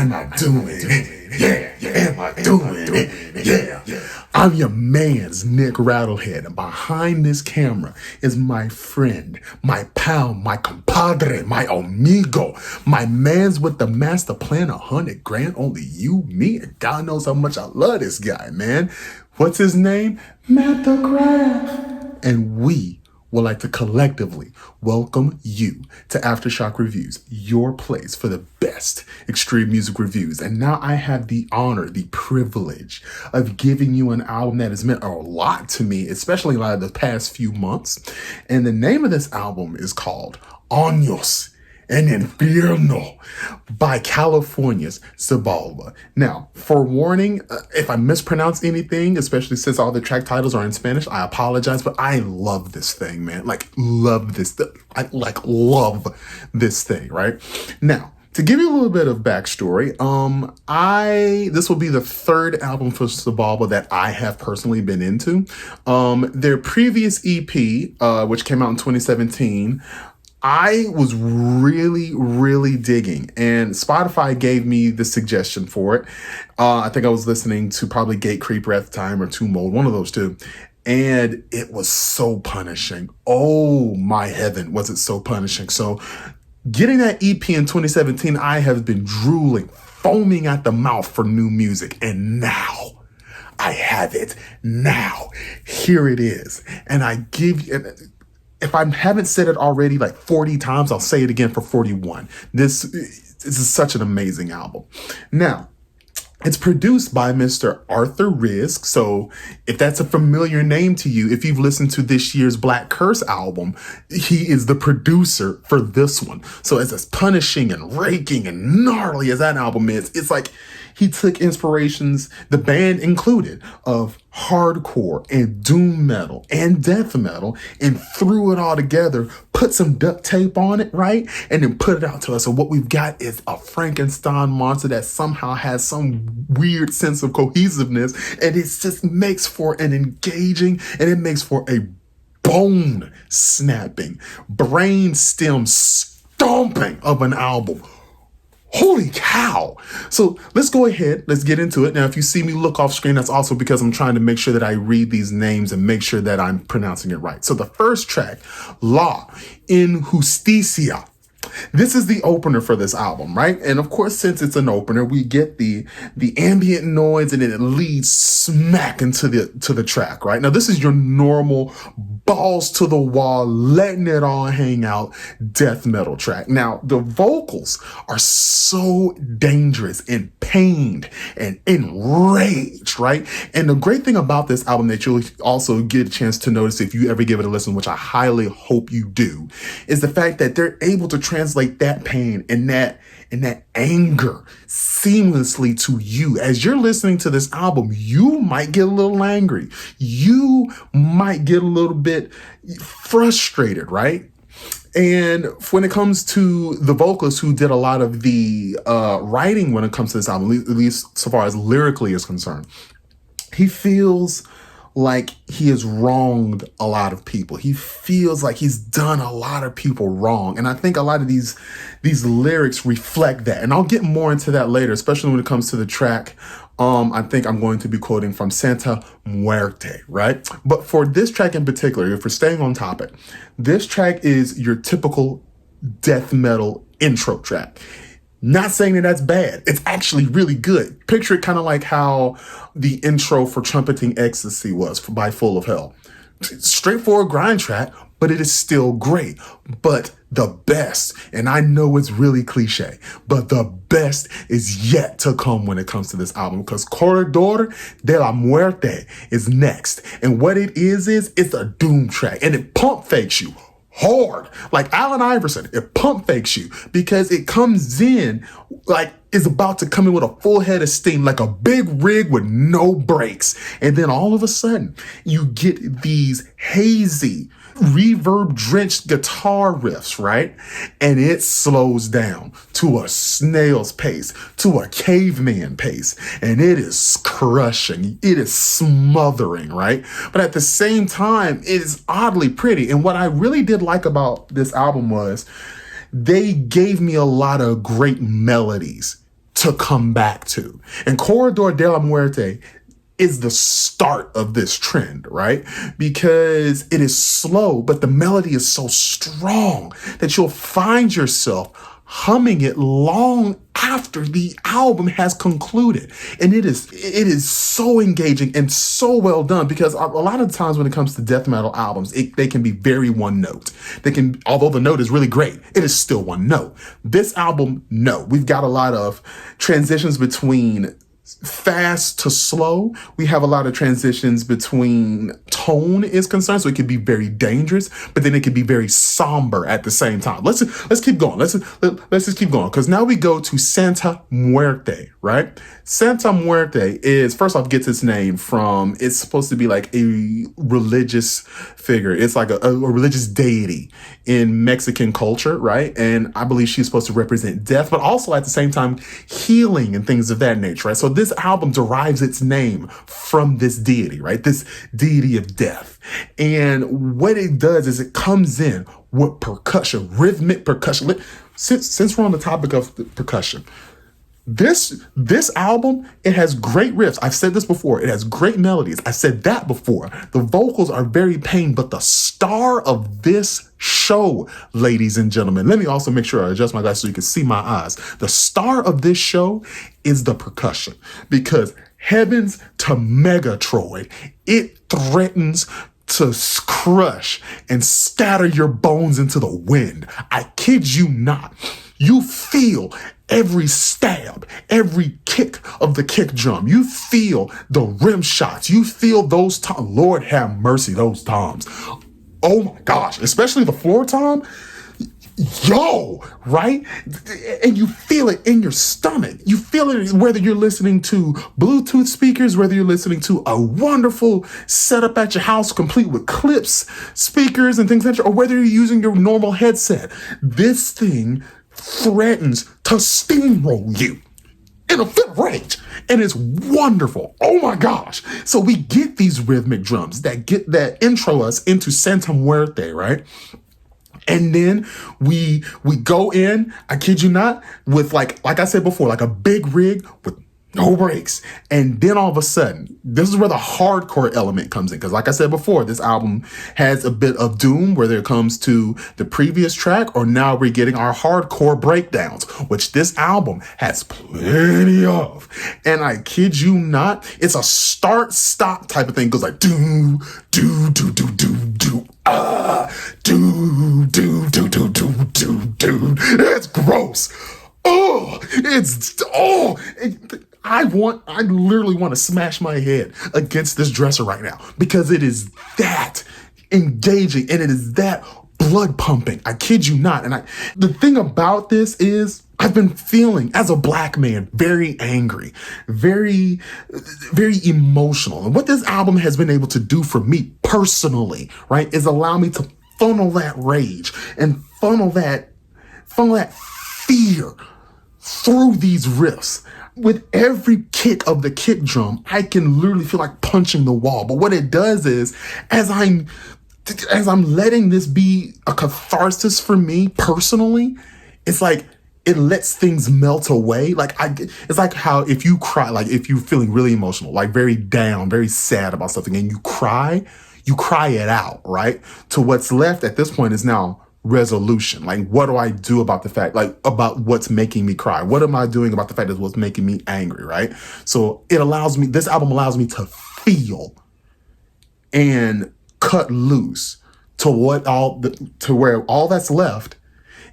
Am I doing it? Yeah. Am I doing it? Yeah. I'm your man's Nic Rattlehead, and behind this camera is my friend, my pal, my compadre, my amigo, my man's with the master plan, 100 grand, only you, me, and God knows how much I love this guy, man. What's his name? Matt the Graff. And we would like to collectively welcome you to Aftershock Reviews, your place for the best extreme music reviews. And now I have the honor, the privilege of giving you an album that has meant a lot to me, especially like the past few months. And the name of this album is called Años and Infierno by California's Xibalba. Now, forewarning, if I mispronounce anything, especially since all the track titles are in Spanish, I apologize, but I love this thing, man. Love this thing, right? Now, to give you a little bit of backstory, this will be the third album for Xibalba that I have personally been into. Their previous EP, which came out in 2017, I was really digging, and Spotify gave me the suggestion for it. I think I was listening to probably Gate Creeper at the time or Two Mold, one of those two. And it was so punishing. Oh my heaven, was it so punishing. So getting that EP in 2017, I have been drooling, foaming at the mouth for new music. And now I have it. Now, here it is. And I give you... If I haven't said it already like 40 times, I'll say it again for 41. This is such an amazing album. Now, it's produced by Mr. Arthur Rizk. So if that's a familiar name to you, if you've listened to this year's Black Curse album, he is the producer for this one. So as punishing and raking and gnarly as that album is, it's like he took inspirations, the band included, of hardcore and doom metal and death metal and threw it all together, put some duct tape on it, right? And then put it out to us. So what we've got is a Frankenstein monster that somehow has some weird sense of cohesiveness, and it just makes for an engaging, and it makes for a bone snapping, brain stem stomping of an album. Holy cow. So let's go ahead. Let's get into it. Now, if you see me look off screen, that's also because I'm trying to make sure that I read these names and make sure that I'm pronouncing it right. So the first track, La Injusticia. This is the opener for this album, right? And of course, since it's an opener, we get the ambient noise, and then it leads smack into the track, right? Now, this is your normal balls to the wall, letting it all hang out death metal track. Now, the vocals are so dangerous and pained and enraged, right? And the great thing about this album that you'll also get a chance to notice if you ever give it a listen, which I highly hope you do, is the fact that they're able to translate that pain and that anger seamlessly to you. As you're listening to this album, you might get a little angry. You might get a little bit frustrated, right? And when it comes to the vocalist who did a lot of the writing when it comes to this album, at least so far as lyrically is concerned, he feels like he has wronged a lot of people. He feels like he's done a lot of people wrong. And I think a lot of these lyrics reflect that. And I'll get more into that later, especially when it comes to the track. I think I'm going to be quoting from Santa Muerte, right? But for this track in particular, if we're staying on topic, this track is your typical death metal intro track. Not saying that that's bad. It's actually really good. Picture it kind of like how the intro for Trumpeting Ecstasy was by Full of Hell. Straightforward grind track, but it is still great. But the best, and I know it's really cliche, but the best is yet to come when it comes to this album, because Corredor de la Muerte is next. And what it is it's a doom track, and it pump fakes you hard. Like Allen Iverson, it pump fakes you because it comes in like it's about to come in with a full head of steam, like a big rig with no brakes. And then all of a sudden you get these hazy, reverb drenched guitar riffs, right? And it slows down to a snail's pace, to a caveman pace. And it is crushing. It is smothering, right? But at the same time, it is oddly pretty. And what I really did like about this album was they gave me a lot of great melodies to come back to. And Corredor de la Muerte is the start of this trend, right? Because it is slow, but the melody is so strong that you'll find yourself humming it long after the album has concluded. And it is so engaging and so well done, because a lot of times when it comes to death metal albums, they can be very one note. Although the note is really great, it is still one note. This album, no. We've got a lot of transitions between fast to slow. We have a lot of transitions between tone is concerned, so it can be very dangerous, but then it can be very somber at the same time. Let's keep going. Let's just keep going, because now we go to Santa Muerte, right? Santa Muerte is, first off, gets its name from, it's supposed to be like a religious figure. It's like a religious deity in Mexican culture, right? And I believe she's supposed to represent death, but also at the same time healing and things of that nature, right? So this album derives its name from this deity, right? This deity of death. And what it does is it comes in with percussion, rhythmic percussion. Since we're on the topic of the percussion, this album, it has great riffs. I've said this before. It has great melodies. I said that before. The vocals are very pained, but the star of this show, ladies and gentlemen, let me also make sure I adjust my glasses so you can see my eyes. The star of this show is the percussion, because heavens to Megatroid, it threatens to crush and scatter your bones into the wind. I kid you not. You feel every stab, every kick of the kick drum. You feel the rim shots. You feel those toms. Lord have mercy, those toms. Oh my gosh, especially the floor tom. Yo, right? And you feel it in your stomach. You feel it whether you're listening to Bluetooth speakers, whether you're listening to a wonderful setup at your house complete with clips, speakers, and things like that, or whether you're using your normal headset. This thing threatens to steamroll you in a fit of rage. And it's wonderful. Oh my gosh. So we get these rhythmic drums that intro us into Santa Muerte, right? And then we go in, I kid you not, with like I said before, like a big rig with no brakes. And then all of a sudden, this is where the hardcore element comes in. Because like I said before, this album has a bit of doom, whether it comes to the previous track, or now we're getting our hardcore breakdowns, which this album has plenty of. And I kid you not, it's a start-stop type of thing. It goes like do, do, do, do, do, do. Do, do, do, do, do, do, do. It's gross. I literally want to smash my head against this dresser right now, because it is that engaging and it is that blood pumping. I kid you not. And the thing about this is, I've been feeling, as a black man, very angry, very, very emotional. And what this album has been able to do for me personally, right, is allow me to funnel that rage and funnel that fear through these riffs. With every kick of the kick drum, I can literally feel like punching the wall. But what it does is, as I'm letting this be a catharsis for me personally, it's like it lets things melt away. It's like how if you cry, like if you're feeling really emotional, like very down, very sad about something, and you cry it out, right? To what's left at this point is now resolution. Like, what do I do about the fact, like about what's making me cry? What am I doing about the fact that what's making me angry, right? So this album allows me to feel and cut loose to where all that's left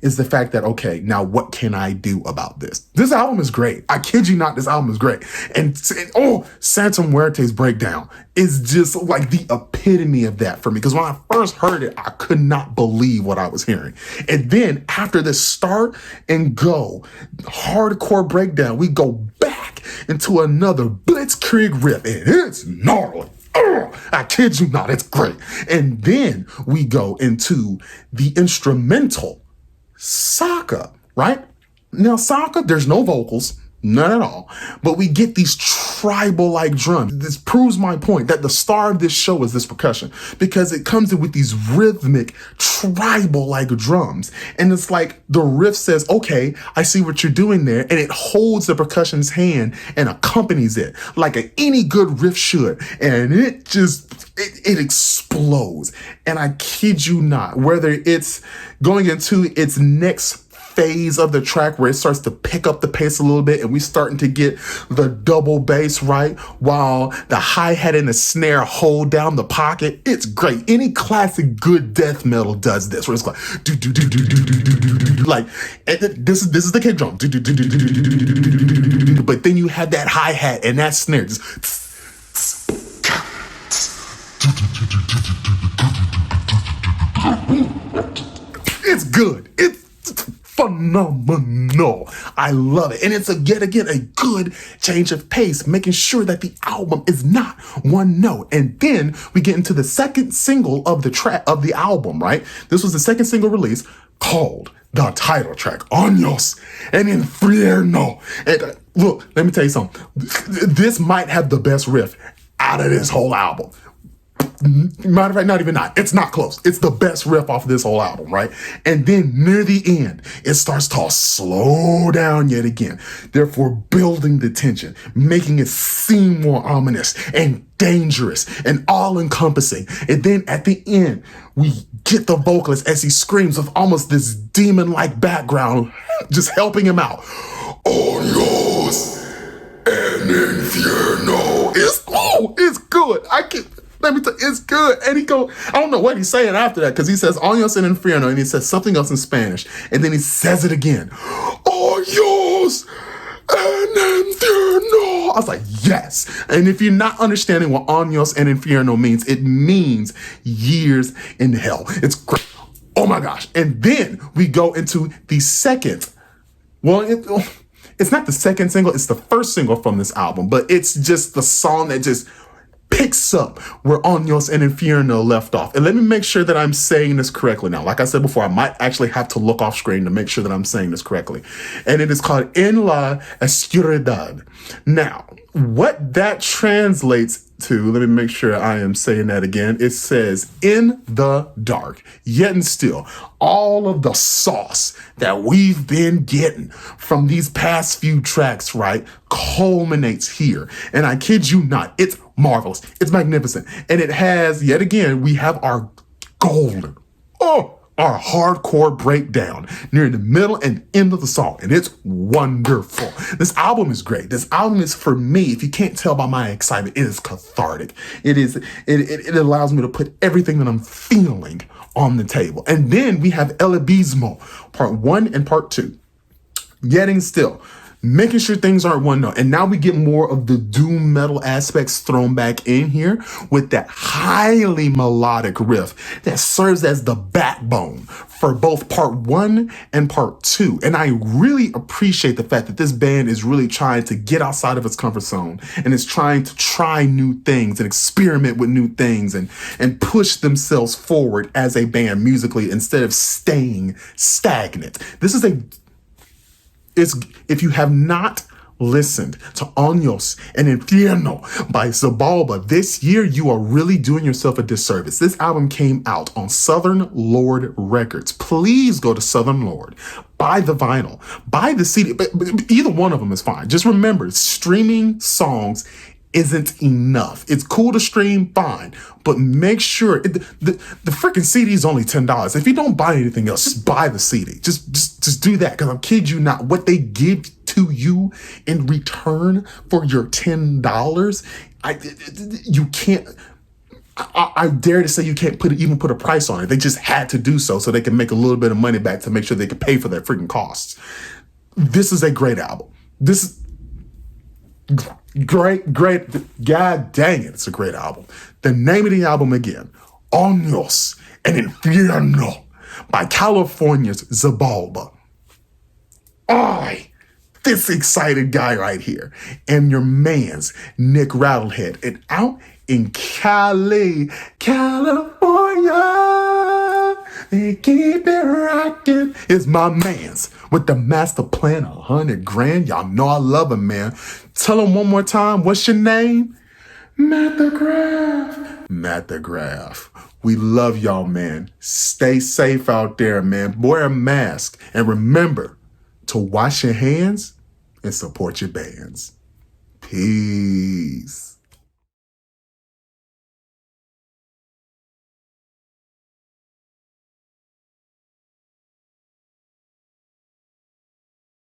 is the fact that, okay, now what can I do about this? This album is great. I kid you not, this album is great. And Santa Muerte's breakdown is just like the epitome of that for me. Because when I first heard it, I could not believe what I was hearing. And then after this start and go hardcore breakdown, we go back into another blitzkrieg riff, and it's gnarly. I kid you not, it's great. And then we go into the instrumental Saka, right? Now, Saka, there's no vocals. Not at all. But we get these tribal-like drums. This proves my point that the star of this show is this percussion, because it comes in with these rhythmic, tribal-like drums. And it's like the riff says, okay, I see what you're doing there. And it holds the percussion's hand and accompanies it like any good riff should. And it just, it explodes. And I kid you not, whether it's going into its next phase of the track where it starts to pick up the pace a little bit and we starting to get the double bass right while the hi-hat and the snare hold down the pocket. It's great. Any classic good death metal does this, where it's like do do do do do do do do, like this is the kick drum, do do do do do do do, but then you have that hi-hat and that snare just it's good. It's phenomenal. I love it. And it's yet again a good change of pace, making sure that the album is not one note. And then we get into the second single of the album, right? This was the second single release, called the title track, Años and Infierno. And look, let me tell you something. This might have the best riff out of this whole album. Matter of fact, not even that. It's not close. It's the best riff off of this whole album, right? And then near the end, it starts to slow down yet again, therefore building the tension, making it seem more ominous and dangerous and all-encompassing. And then at the end, we get the vocalist as he screams with almost this demon-like background, just helping him out. Años and Infierno. It's good. Let me tell you, it's good. And I don't know what he's saying after that, because he says Años and Infierno, and he says something else in Spanish. And then he says it again. Años and Infierno. I was like, yes. And if you're not understanding what Años and Infierno means, it means years in hell. It's great. Oh my gosh. And then we go into the second. Well, it's not the second single. It's the first single from this album, but it's just the song that just picks up where Años and Infierno left off. And let me make sure that I'm saying this correctly now. Like I said before, I might actually have to look off screen to make sure that I'm saying this correctly. And it is called En la Oscuridad. Now, what that translates to, let me make sure I am saying that again. It says, in the dark, yet and still, all of the sauce that we've been getting from these past few tracks, right, culminates here. And I kid you not, it's marvelous. It's magnificent. And it has, yet again, we have our golden, our hardcore breakdown near the middle and end of the song. And it's wonderful. This album is great. This album is, for me, if you can't tell by my excitement, it is cathartic. It allows me to put everything that I'm feeling on the table. And then we have El Abismo, part 1 and part 2. Getting still, making sure things aren't one note. And now we get more of the doom metal aspects thrown back in here with that highly melodic riff that serves as the backbone for both part 1 and part 2. And I really appreciate the fact that this band is really trying to get outside of its comfort zone and is trying to try new things and experiment with new things and push themselves forward as a band musically instead of staying stagnant. If you have not listened to Años and Infierno by Xibalba this year, you are really doing yourself a disservice. This album came out on Southern Lord Records. Please go to Southern Lord, buy the vinyl, buy the CD. But either one of them is fine. Just remember, streaming songs isn't enough. It's cool to stream, fine, but make sure the freaking CD is only $10. If you don't buy anything else, just buy the CD. Just do that, because I'm kidding you not, what they give to you in return for your $10, you can't. I dare to say you can't even put a price on it. They just had to do so they can make a little bit of money back to make sure they can pay for their freaking costs. This is a great album. This is great. God dang it, it's a great album. The name of the album again, Años and Infierno by California's Xibalba. This excited guy right here, and your man's Nic Rattlehead, and out in California, They keep it rocking. It's my mans with the master plan, 100 grand. Y'all know I love him, man. Tell him one more time, what's your name? Matt the Graff. Matt the Graff. We love y'all, man. Stay safe out there, man. Wear a mask. And remember to wash your hands and support your bands. Peace.